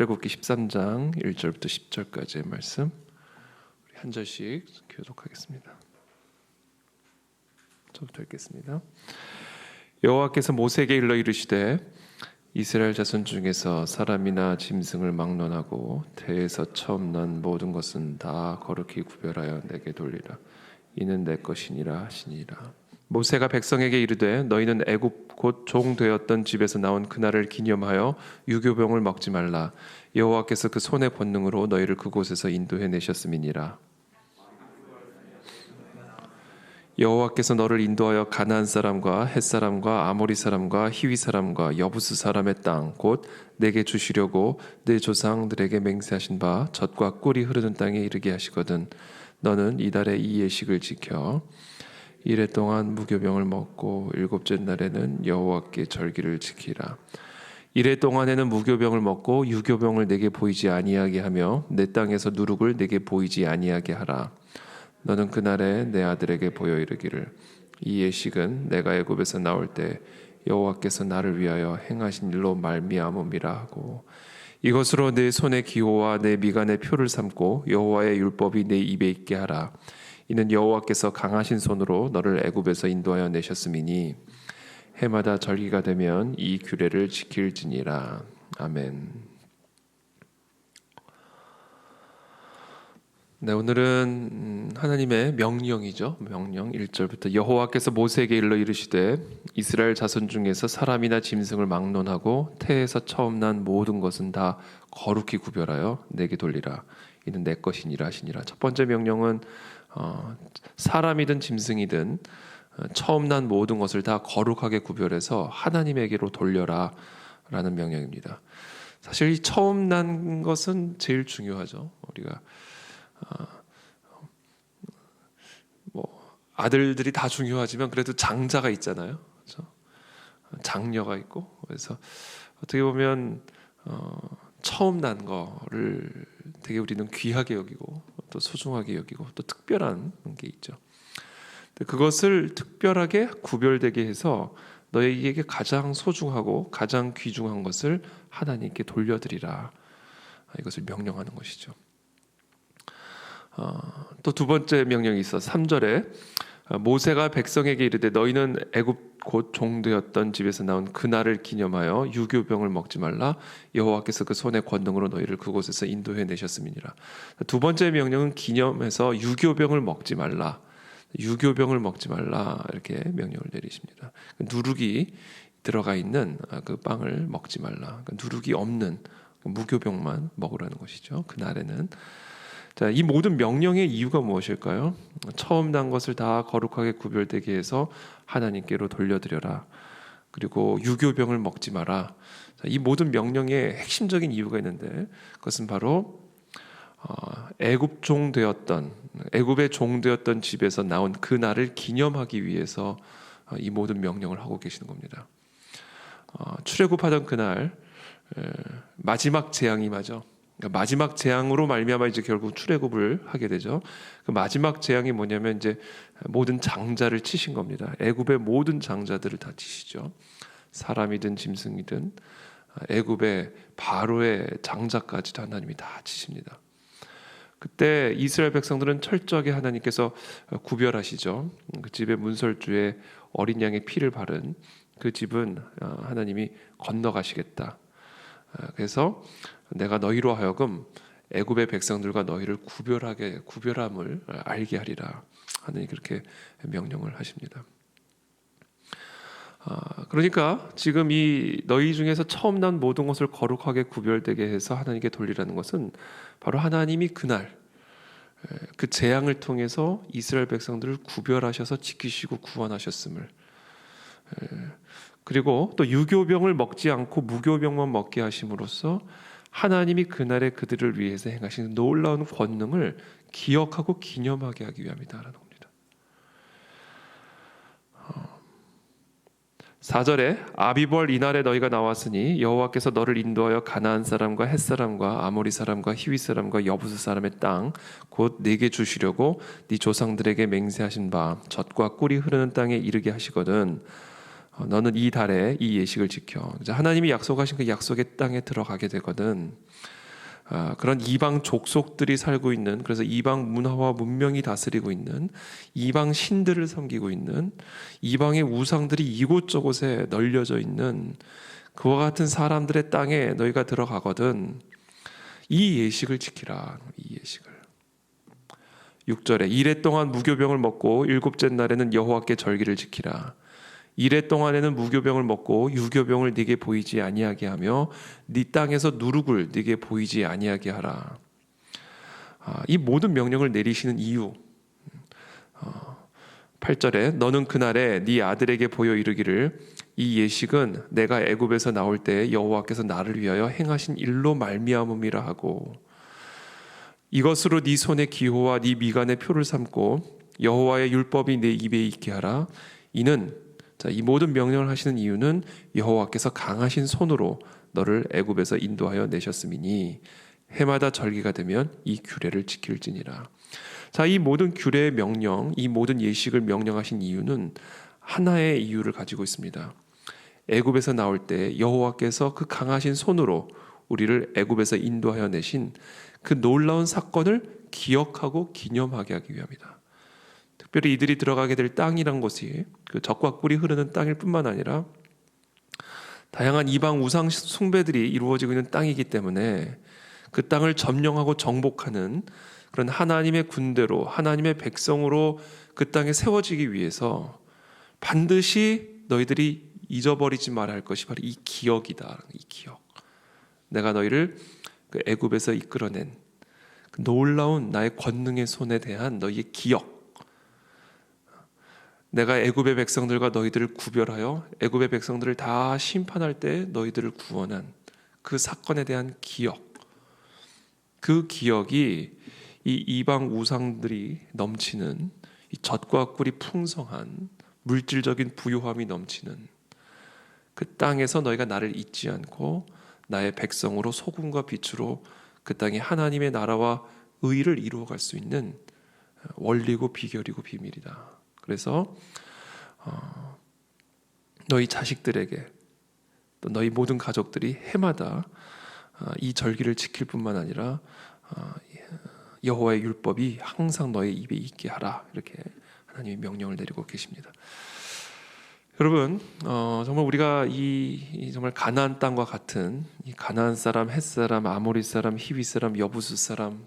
출애굽기 13장 1절부터 10절까지의 말씀 우리 한 절씩 교독하겠습니다. 저부터 읽겠습니다. 여호와께서 모세에게 일러 이르시되 이스라엘 자손 중에서 사람이나 짐승을 막론하고 태에서 처음 난 모든 것은 다 거룩히 구별하여 내게 돌리라. 이는 내 것이니라 하시니라. 모세가 백성에게 이르되 너희는 애굽 곧 종 되었던 집에서 나온 그날을 기념하여 유교병을 먹지 말라. 여호와께서 그 손의 권능으로 너희를 그곳에서 인도해 내셨음이니라. 여호와께서 너를 인도하여 가나안 사람과 헷 사람과 아모리 사람과 히위 사람과 여부스 사람의 땅 곧 내게 주시려고 내 조상들에게 맹세하신 바 젖과 꿀이 흐르는 땅에 이르게 하시거든. 너는 이달에 이 예식을 지켜 이래 동안 무교병을 먹고 일곱째 날에는 여호와께 절기를 지키라. 이래 동안에는 무교병을 먹고 유교병을 내게 보이지 아니하게 하며 내 땅에서 누룩을 내게 보이지 아니하게 하라. 너는 그날에 내 아들에게 보여 이르기를 이 예식은 내가 애굽에서 나올 때 여호와께서 나를 위하여 행하신 일로 말미암음이라 하고 이것으로 내 손의 기호와 내 미간의 표를 삼고 여호와의 율법이 내 입에 있게 하라. 이는 여호와께서 강하신 손으로 너를 애굽에서 인도하여 내셨음이니 해마다 절기가 되면 이 규례를 지킬지니라. 아멘. 네, 오늘은 하나님의 명령이죠. 명령 1절부터 여호와께서 모세에게 일러 이르시되 이스라엘 자손 중에서 사람이나 짐승을 막론하고 태에서 처음 난 모든 것은 다 거룩히 구별하여 내게 돌리라. 이는 내 것이니라 하시니라. 첫 번째 명령은 사람이든 짐승이든 처음 난 모든 것을 다 거룩하게 구별해서 하나님에게로 돌려라 라는 명령입니다. 사실 이 처음 난 것은 제일 중요하죠. 우리가 아들들이 다 중요하지만 그래도 장자가 있잖아요. 그렇죠? 장녀가 있고 그래서 어떻게 보면 처음 난 거를 되게 우리는 귀하게 여기고 또 소중하게 여기고 또 특별한 게 있죠. 그것을 특별하게 구별되게 해서 너에게 가장 소중하고 가장 귀중한 것을 하나님께 돌려드리라. 이것을 명령하는 것이죠. 또 두 번째 명령이 있어 3절에 모세가 백성에게 이르되 너희는 애굽 곧 종되었던 집에서 나온 그날을 기념하여 유교병을 먹지 말라. 여호와께서 그 손의 권능으로 너희를 그곳에서 인도해 내셨음이니라. 두 번째 명령은 기념해서 유교병을 먹지 말라. 유교병을 먹지 말라 이렇게 명령을 내리십니다. 누룩이 들어가 있는 그 빵을 먹지 말라. 누룩이 없는 무교병만 먹으라는 것이죠. 그날에는. 자, 이 모든 명령의 이유가 무엇일까요? 처음 난 것을 다 거룩하게 구별되게 해서 하나님께로 돌려드려라. 그리고 유교병을 먹지 마라. 자, 이 모든 명령의 핵심적인 이유가 있는데 그것은 바로 애굽의 종 되었던 집에서 나온 그 날을 기념하기 위해서 이 모든 명령을 하고 계시는 겁니다. 출애굽하던 그날 마지막 재앙이 맞죠. 그러니까 마지막 재앙으로 말미암아 이제 결국 출애굽을 하게 되죠. 그 마지막 재앙이 뭐냐면 이제 모든 장자를 치신 겁니다. 애굽의 모든 장자들을 다 치시죠. 사람이든 짐승이든 애굽의 바로의 장자까지도 하나님이 다 치십니다. 그때 이스라엘 백성들은 철저하게 하나님께서 구별하시죠. 그 집의 문설주에 어린 양의 피를 바른 그 집은 하나님이 건너가시겠다. 그래서 내가 너희로 하여금 애굽의 백성들과 너희를 구별함을 알게 하리라. 하나님 그렇게 명령을 하십니다. 그러니까 지금 이 너희 중에서 처음 난 모든 것을 거룩하게 구별되게 해서 하나님께 돌리라는 것은 바로 하나님이 그날 그 재앙을 통해서 이스라엘 백성들을 구별하셔서 지키시고 구원하셨음을, 그리고 또 유교병을 먹지 않고 무교병만 먹게 하심으로써 하나님이 그날에 그들을 위해서 행하신 놀라운 권능을 기억하고 기념하게 하기 위함이다라는 겁니다. 4절에 아비벌 이날에 너희가 나왔으니 여호와께서 너를 인도하여 가나안 사람과 헷 사람과 아모리 사람과 히위 사람과 여부스 사람의 땅 곧 내게 주시려고 네 조상들에게 맹세하신 바 젖과 꿀이 흐르는 땅에 이르게 하시거든. 너는 이 달에 이 예식을 지켜. 하나님이 약속하신 그 약속의 땅에 들어가게 되거든. 그런 이방 족속들이 살고 있는, 그래서 이방 문화와 문명이 다스리고 있는, 이방 신들을 섬기고 있는, 이방의 우상들이 이곳저곳에 널려져 있는 그와 같은 사람들의 땅에 너희가 들어가거든. 이 예식을 지키라. 이 예식을. 6절에 이레 동안 무교병을 먹고 일곱째 날에는 여호와께 절기를 지키라. 이레 동안에는 무교병을 먹고 유교병을 네게 보이지 아니하게 하며 네 땅에서 누룩을 네게 보이지 아니하게 하라. 이 모든 명령을 내리시는 이유. 8절에 너는 그날에 네 아들에게 보여 이르기를 이 예식은 내가 애굽에서 나올 때 여호와께서 나를 위하여 행하신 일로 말미암음이라 하고 이것으로 네 손의 기호와 네 미간의 표를 삼고 여호와의 율법이 내 입에 있게 하라. 이는 이 모든 명령을 하시는 이유는 여호와께서 강하신 손으로 너를 애굽에서 인도하여 내셨음이니 해마다 절기가 되면 이 규례를 지킬지니라. 자, 이 모든 규례의 명령, 이 모든 예식을 명령하신 이유는 하나의 이유를 가지고 있습니다. 애굽에서 나올 때 여호와께서 그 강하신 손으로 우리를 애굽에서 인도하여 내신 그 놀라운 사건을 기억하고 기념하게 하기 위함이다. 특별히 이들이 들어가게 될 땅이란 곳이 그 젖과 꿀이 흐르는 땅일 뿐만 아니라 다양한 이방 우상 숭배들이 이루어지고 있는 땅이기 때문에 그 땅을 점령하고 정복하는 그런 하나님의 군대로, 하나님의 백성으로 그 땅에 세워지기 위해서 반드시 너희들이 잊어버리지 말아야 할 것이 바로 이 기억이다. 이 기억. 내가 너희를 그 애굽에서 이끌어낸 그 놀라운 나의 권능의 손에 대한 너희의 기억. 내가 애굽의 백성들과 너희들을 구별하여 애굽의 백성들을 다 심판할 때 너희들을 구원한 그 사건에 대한 기억. 그 기억이 이 이방 우상들이 넘치는 이 젖과 꿀이 풍성한 물질적인 부유함이 넘치는 그 땅에서 너희가 나를 잊지 않고 나의 백성으로 소금과 빛으로 그 땅에 하나님의 나라와 의를 이루어갈 수 있는 원리고 비결이고 비밀이다. 그래서 너희 자식들에게 또 너희 모든 가족들이 해마다 이 절기를 지킬 뿐만 아니라 여호와의 율법이 항상 너의 입에 있게 하라. 이렇게 하나님이 명령을 내리고 계십니다. 여러분, 정말 우리가 이 정말 가나안 땅과 같은 이 가나안 사람, 헷 사람, 아모리 사람, 히위 사람, 여부수 사람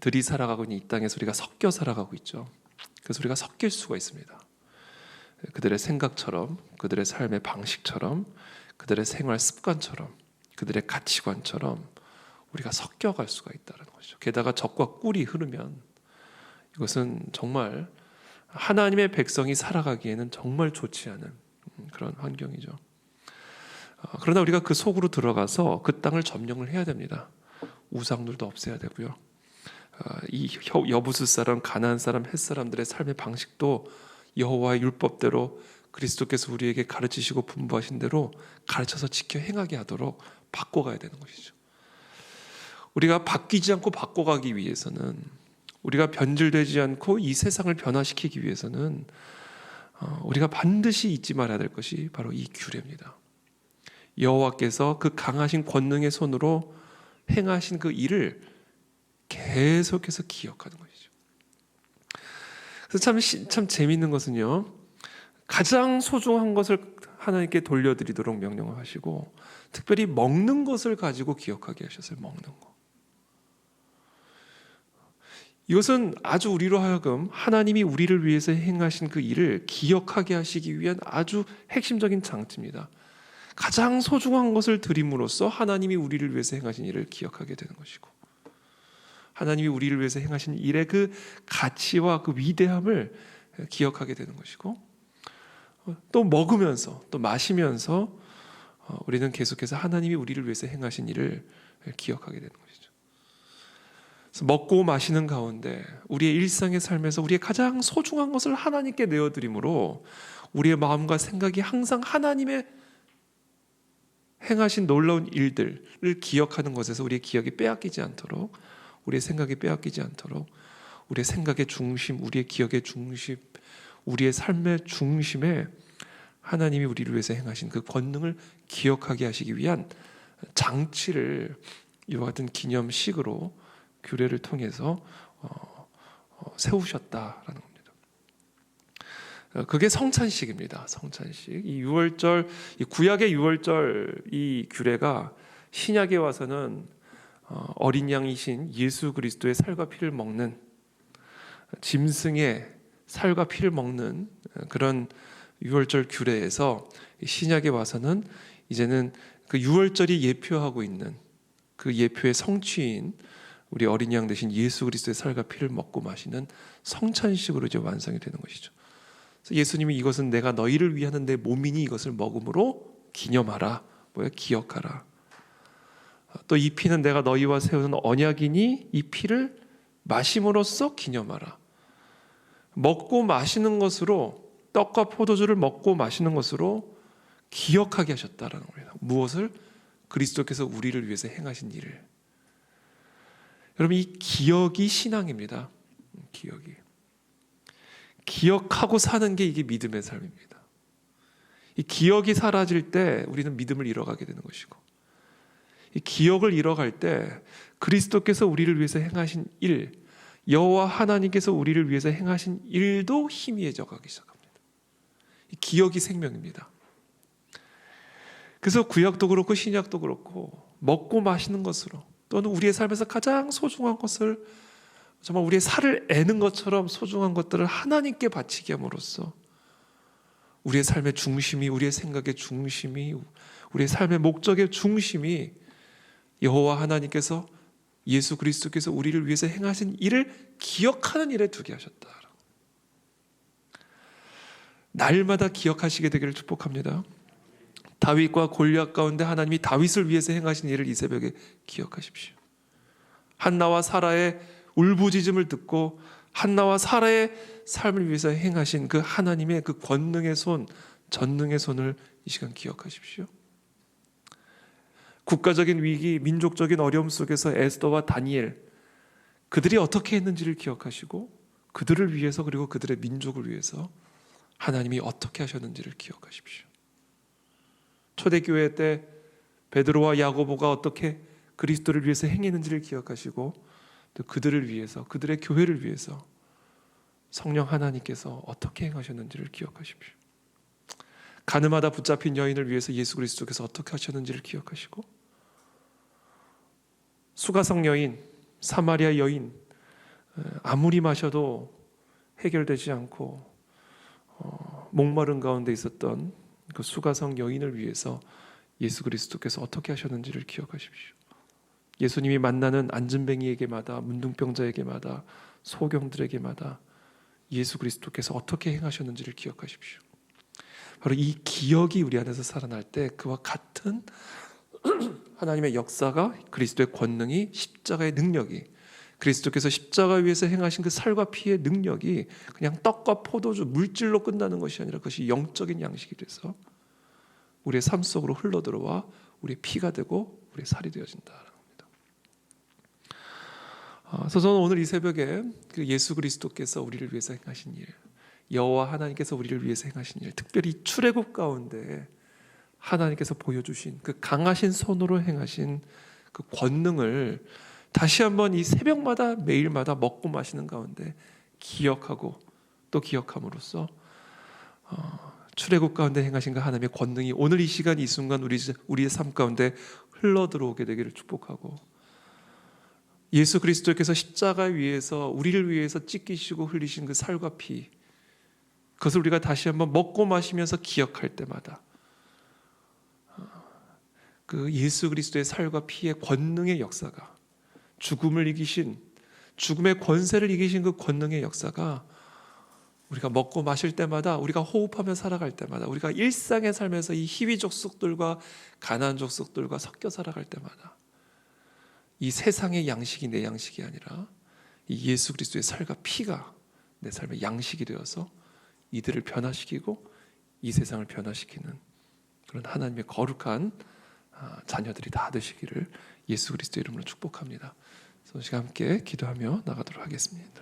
들이 살아가고 있는 이 땅에서 우리가 섞여 살아가고 있죠. 그래서 우리가 섞일 수가 있습니다. 그들의 생각처럼, 그들의 삶의 방식처럼, 그들의 생활 습관처럼, 그들의 가치관처럼 우리가 섞여갈 수가 있다는 것이죠. 게다가 젖과 꿀이 흐르면 이것은 정말 하나님의 백성이 살아가기에는 정말 좋지 않은 그런 환경이죠. 그러나 우리가 그 속으로 들어가서 그 땅을 점령을 해야 됩니다. 우상들도 없애야 되고요. 이 여부수 사람, 가나안 사람, 헷 사람들의 삶의 방식도 여호와의 율법대로 그리스도께서 우리에게 가르치시고 분부하신 대로 가르쳐서 지켜 행하게 하도록 바꿔가야 되는 것이죠. 우리가 바뀌지 않고 바꿔가기 위해서는, 우리가 변질되지 않고 이 세상을 변화시키기 위해서는 우리가 반드시 잊지 말아야 될 것이 바로 이 규례입니다. 여호와께서 그 강하신 권능의 손으로 행하신 그 일을 계속해서 기억하는 것이죠. 그래서 참 재미있는 것은요, 가장 소중한 것을 하나님께 돌려드리도록 명령을 하시고 특별히 먹는 것을 가지고 기억하게 하셨어요. 먹는 것. 이것은 아주 우리로 하여금 하나님이 우리를 위해서 행하신 그 일을 기억하게 하시기 위한 아주 핵심적인 장치입니다. 가장 소중한 것을 드림으로써 하나님이 우리를 위해서 행하신 일을 기억하게 되는 것이고, 하나님이 우리를 위해서 행하신 일의 그 가치와 그 위대함을 기억하게 되는 것이고, 또 먹으면서 또 마시면서 우리는 계속해서 하나님이 우리를 위해서 행하신 일을 기억하게 되는 것이죠. 그래서 먹고 마시는 가운데 우리의 일상의 삶에서 우리의 가장 소중한 것을 하나님께 내어드림으로 우리의 마음과 생각이 항상 하나님의 행하신 놀라운 일들을 기억하는 것에서 우리의 기억이 빼앗기지 않도록, 우리의 생각이 빼앗기지 않도록 우리의 생각의 중심, 우리의 기억의 중심, 우리의 삶의 중심에 하나님이 우리를 위해서 행하신 그 권능을 기억하게 하시기 위한 장치를 이와 같은 기념식으로 규례를 통해서 세우셨다라는 겁니다. 그게 성찬식입니다. 성찬식. 이 유월절, 이 구약의 유월절 이 규례가 신약에 와서는 어린 양이신 예수 그리스도의 살과 피를 먹는, 짐승의 살과 피를 먹는 그런 유월절 규례에서 신약에 와서는 이제는 그 유월절이 예표하고 있는 그 예표의 성취인 우리 어린 양 대신 예수 그리스도의 살과 피를 먹고 마시는 성찬식으로 이제 완성이 되는 것이죠. 그래서 예수님이 이것은 내가 너희를 위하는 내 몸이니 이것을 먹음으로 기념하라, 기억하라. 또 이 피는 내가 너희와 세우는 언약이니 이 피를 마심으로써 기념하라. 먹고 마시는 것으로, 떡과 포도주를 먹고 마시는 것으로 기억하게 하셨다라는 겁니다. 무엇을? 그리스도께서 우리를 위해서 행하신 일을. 여러분, 이 기억이 신앙입니다. 기억하고 사는 게 이게 믿음의 삶입니다. 이 기억이 사라질 때 우리는 믿음을 잃어가게 되는 것이고, 이 기억을 잃어갈 때 그리스도께서 우리를 위해서 행하신 일, 여호와 하나님께서 우리를 위해서 행하신 일도 희미해져 가기 시작합니다. 이 기억이 생명입니다. 그래서 구약도 그렇고 신약도 그렇고 먹고 마시는 것으로, 또는 우리의 삶에서 가장 소중한 것을, 정말 우리의 살을 애는 것처럼 소중한 것들을 하나님께 바치게 함으로써 우리의 삶의 중심이, 우리의 생각의 중심이, 우리의 삶의 목적의 중심이 여호와 하나님께서, 예수 그리스도께서 우리를 위해서 행하신 일을 기억하는 일에 두게 하셨다. 날마다 기억하시게 되기를 축복합니다. 다윗과 골리앗 가운데 하나님이 다윗을 위해서 행하신 일을 이 새벽에 기억하십시오. 한나와 사라의 울부짖음을 듣고 한나와 사라의 삶을 위해서 행하신 그 하나님의 그 권능의 손, 전능의 손을 이 시간 기억하십시오. 국가적인 위기, 민족적인 어려움 속에서 에스더와 다니엘, 그들이 어떻게 했는지를 기억하시고, 그들을 위해서, 그리고 그들의 민족을 위해서 하나님이 어떻게 하셨는지를 기억하십시오. 초대교회 때 베드로와 야고보가 어떻게 그리스도를 위해서 행했는지를 기억하시고, 또 그들을 위해서, 그들의 교회를 위해서 성령 하나님께서 어떻게 행하셨는지를 기억하십시오. 가늠하다 붙잡힌 여인을 위해서 예수 그리스도께서 어떻게 하셨는지를 기억하시고, 수가성 여인, 사마리아 여인, 아무리 마셔도 해결되지 않고 목마른 가운데 있었던 그 수가성 여인을 위해서 예수 그리스도께서 어떻게 하셨는지를 기억하십시오. 예수님이 만나는 안진뱅이에게마다, 문둥병자에게마다, 소경들에게마다 예수 그리스도께서 어떻게 행하셨는지를 기억하십시오. 바로 이 기억이 우리 안에서 살아날 때 그와 같은 하나님의 역사가, 그리스도의 권능이, 십자가의 능력이, 그리스도께서 십자가 위에서 행하신 그 살과 피의 능력이 그냥 떡과 포도주, 물질로 끝나는 것이 아니라 그것이 영적인 양식이 돼서 우리의 삶 속으로 흘러들어와 우리의 피가 되고 우리의 살이 되어진다는 겁니다. 그래서 저는 오늘 이 새벽에 그 예수 그리스도께서 우리를 위해서 행하신 일, 여호와 하나님께서 우리를 위해서 행하신 일, 특별히 출애굽 가운데 하나님께서 보여주신 그 강하신 손으로 행하신 그 권능을 다시 한번 이 새벽마다 매일마다 먹고 마시는 가운데 기억하고 또 기억함으로써 출애굽 가운데 행하신 그 하나님의 권능이 오늘 이 시간 이 순간 우리의 삶 가운데 흘러들어오게 되기를 축복하고, 예수 그리스도께서 십자가 위에서 우리를 위해서 찢기시고 흘리신 그 살과 피, 그것을 우리가 다시 한번 먹고 마시면서 기억할 때마다 그 예수 그리스도의 살과 피의 권능의 역사가, 죽음을 이기신, 죽음의 권세를 이기신 그 권능의 역사가 우리가 먹고 마실 때마다, 우리가 호흡하며 살아갈 때마다, 우리가 일상의 삶에서 이 희위 족속들과 가나안 족속들과 섞여 살아갈 때마다 이 세상의 양식이 내 양식이 아니라 이 예수 그리스도의 살과 피가 내 삶의 양식이 되어서 이들을 변화시키고 이 세상을 변화시키는 그런 하나님의 거룩한 자녀들이 다 되시기를 예수 그리스도 이름으로 축복합니다. 그래서 시간 함께 기도하며 나가도록 하겠습니다.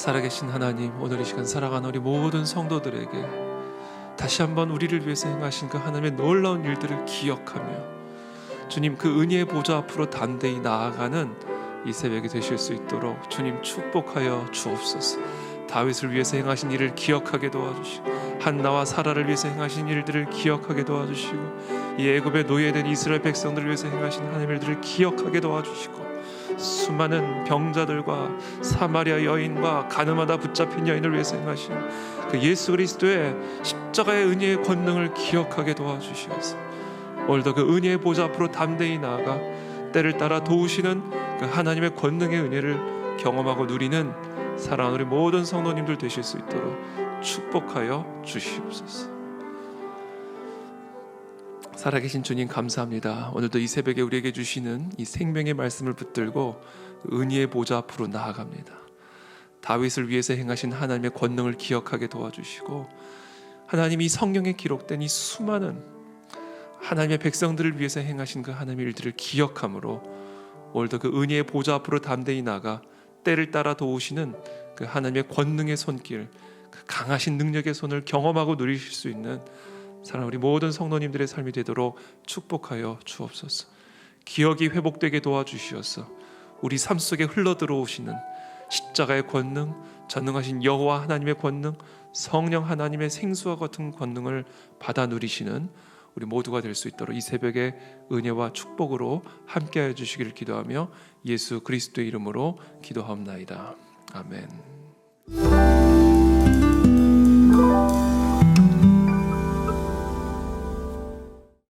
살아계신 하나님, 오늘 이 시간 살아가는 우리 모든 성도들에게 다시 한번 우리를 위해서 행하신 그 하나님의 놀라운 일들을 기억하며 주님 그 은혜의 보좌 앞으로 담대히 나아가는 이 새벽이 되실 수 있도록 주님 축복하여 주옵소서. 다윗을 위해서 행하신 일을 기억하게 도와주시고 한나와 사라를 위해서 행하신 일들을 기억하게 도와주시고 이 애굽의 노예된 이스라엘 백성들을 위해서 행하신 하나님의 일들을 기억하게 도와주시고 수많은 병자들과 사마리아 여인과 가늠하다 붙잡힌 여인을 위해서 행하신 그 예수 그리스도의 십자가의 은혜의 권능을 기억하게 도와주시옵소서. 오늘도 그 은혜의 보좌 앞으로 담대히 나아가 때를 따라 도우시는 그 하나님의 권능의 은혜를 경험하고 누리는 사랑하는 우리 모든 성도님들 되실 수 있도록 축복하여 주시옵소서. 살아계신 주님 감사합니다. 오늘도 이 새벽에 우리에게 주시는 이 생명의 말씀을 붙들고 은혜의 보좌 앞으로 나아갑니다. 다윗을 위해서 행하신 하나님의 권능을 기억하게 도와주시고 하나님이 성경에 기록된 이 수많은 하나님의 백성들을 위해서 행하신 그 하나님의 일들을 기억함으로 오늘도 그 은혜의 보좌 앞으로 담대히 나가 때를 따라 도우시는 그 하나님의 권능의 손길, 그 강하신 능력의 손을 경험하고 누리실 수 있는 사랑 우리 모든 성도님들의 삶이 되도록 축복하여 주옵소서. 기억이 회복되게 도와주시어서 우리 삶 속에 흘러들어오시는 십자가의 권능, 전능하신 여호와 하나님의 권능, 성령 하나님의 생수와 같은 권능을 받아 누리시는 우리 모두가 될 수 있도록 이 새벽에 은혜와 축복으로 함께하여 주시기를 기도하며 예수 그리스도의 이름으로 기도하옵나이다. 아멘.